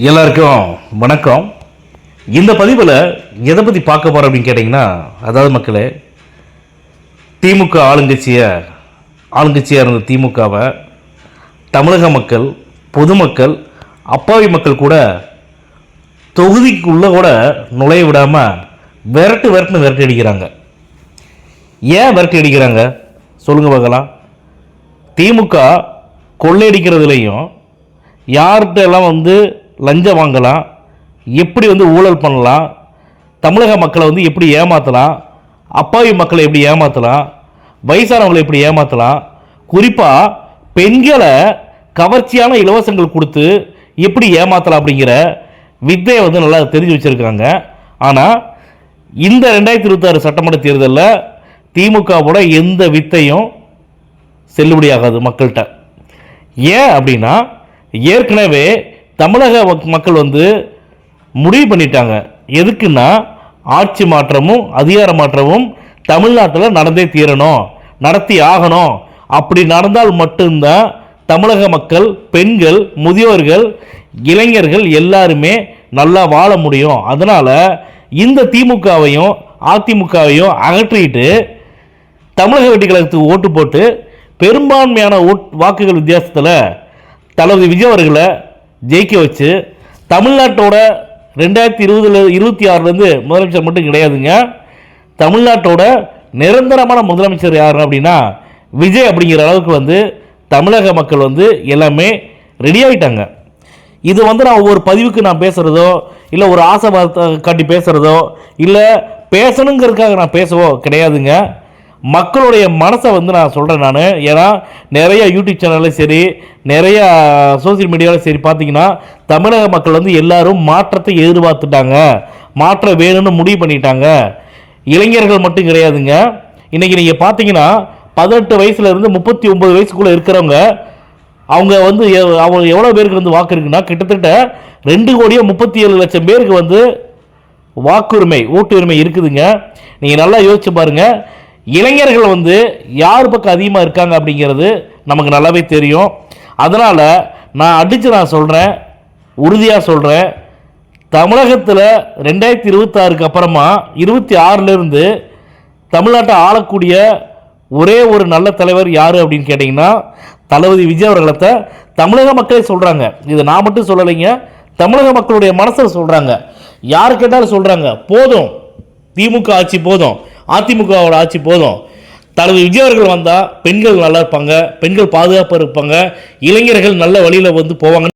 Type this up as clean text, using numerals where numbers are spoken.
எல்லாருக்கும் வணக்கம். இந்த பதிவில் எதை பற்றி பார்க்க போகிறோம் அப்படின்னு கேட்டிங்கன்னா, அதாவது மக்களே, திமுக ஆளுங்கட்சியாக இருந்த திமுகவை தமிழக மக்கள், பொதுமக்கள், அப்பாவி மக்கள் கூட தொகுதிக்குள்ளே கூட நுழைய விடாமல் விரட்டு அடிக்கிறாங்க. ஏன் விரட்டி அடிக்கிறாங்க சொல்லுங்கள் பார்க்கலாம். திமுக கொள்ளையடிக்கிறதுலையும் யார்கிட்ட எல்லாம் லஞ்சம் வாங்கலாம், எப்படி ஊழல் பண்ணலாம், தமிழக மக்களை எப்படி ஏமாற்றலாம், அப்பாவி மக்களை எப்படி ஏமாற்றலாம், வயசானவங்களை எப்படி ஏமாற்றலாம், குறிப்பாக பெண்களை கவர்ச்சியான இலவசங்கள் கொடுத்து எப்படி ஏமாற்றலாம் அப்படிங்கிற வித்தையை நல்லா தெரிஞ்சு வச்சுருக்காங்க. ஆனால் இந்த 2026 சட்டமன்ற தேர்தலில் திமுகவோட எந்த வித்தையும் செல்லுபடியாகாது மக்கள்கிட்ட. ஏன் அப்படின்னா, ஏற்கனவே தமிழக மக்கள் முடிவு பண்ணிட்டாங்க. எதுக்குன்னா, ஆட்சி மாற்றமும் அதிகார மாற்றமும் தமிழ்நாட்டில் நடந்தே தீரணும், நடத்தி ஆகணும். அப்படி நடந்தால் மட்டும்தான் தமிழக மக்கள், பெண்கள், முதியோர்கள், இளைஞர்கள் எல்லாருமே நல்லா வாழ முடியும். அதனால் இந்த திமுகவையும் அதிமுகவையும் அகற்றிட்டு தமிழக வெற்றி கழகத்துக்கு ஓட்டு போட்டு பெரும்பான்மையான வாக்குகள் வித்தியாசத்தில் தளபதி விஜய் அவர்களை ஜெயிக்க வச்சு தமிழ்நாட்டோட 2026 முதலமைச்சர் மட்டும் கிடையாதுங்க, தமிழ்நாட்டோட நிரந்தரமான முதலமைச்சர் யார் அப்படின்னா விஜய் அப்படிங்கிற அளவுக்கு தமிழக மக்கள் எல்லாமே ரெடி ஆகிட்டாங்க. இது நான் ஒவ்வொரு பதிவுக்கு நான் பேசுகிறதோ, இல்லை ஒரு ஆசை காட்டி பேசுகிறதோ, இல்லை பேசணுங்கிறதுக்காக நான் பேசவோ கிடையாதுங்க. மக்களுடைய மனசை நான் சொல்கிறேன். ஏன்னா நிறைய யூடியூப் சேனல்லையும் சரி, நிறைய சோசியல் மீடியாவிலும் சரி பார்த்தீங்கன்னா, தமிழக மக்கள் எல்லாரும் மாற்றத்தை எதிர்பார்த்துட்டாங்க, மாற்றம் வேணும்னு முடிவு பண்ணிட்டாங்க. இளைஞர்கள் மட்டும் கிடையாதுங்க. இன்றைக்கி நீங்கள் பார்த்தீங்கன்னா 18 வயசுலேருந்து 39 வயசுக்குள்ளே இருக்கிறவங்க, அவங்க அவங்க எவ்வளோ பேருக்கு வாக்கு இருக்குன்னா, கிட்டத்தட்ட 2,37,00,000 பேருக்கு வாக்குரிமை, ஓட்டு உரிமை இருக்குதுங்க. நீங்கள் நல்லா யோசிச்சு பாருங்கள். இளைஞர்கள் யார் பக்கம் அதிகமாக இருக்காங்க அப்படிங்கிறது நமக்கு நல்லாவே தெரியும். அதனால் நான் சொல்கிறேன், உறுதியாக சொல்கிறேன், தமிழகத்தில் 2026க்கு அப்புறமா 26லேருந்து தமிழ்நாட்டை ஆளக்கூடிய ஒரே ஒரு நல்ல தலைவர் யார் அப்படின்னு கேட்டிங்கன்னா, தளபதி விஜய் அவர்களத்தை தமிழக மக்களே சொல்கிறாங்க. இது நான் மட்டும் சொல்லலைங்க, தமிழக மக்களுடைய மனசில் சொல்கிறாங்க. யார் கேட்டாலும் சொல்கிறாங்க, போதும் திமுக ஆட்சி போதும், அதிமுகவோட ஆட்சி போதும், தளபதி விஜய் அவர்கள் வந்தால் பெண்கள் நல்லா இருப்பாங்க, பெண்கள் பாதுகாப்பாக இருப்பாங்க, இளைஞர்கள் நல்ல வழியில் போவாங்க.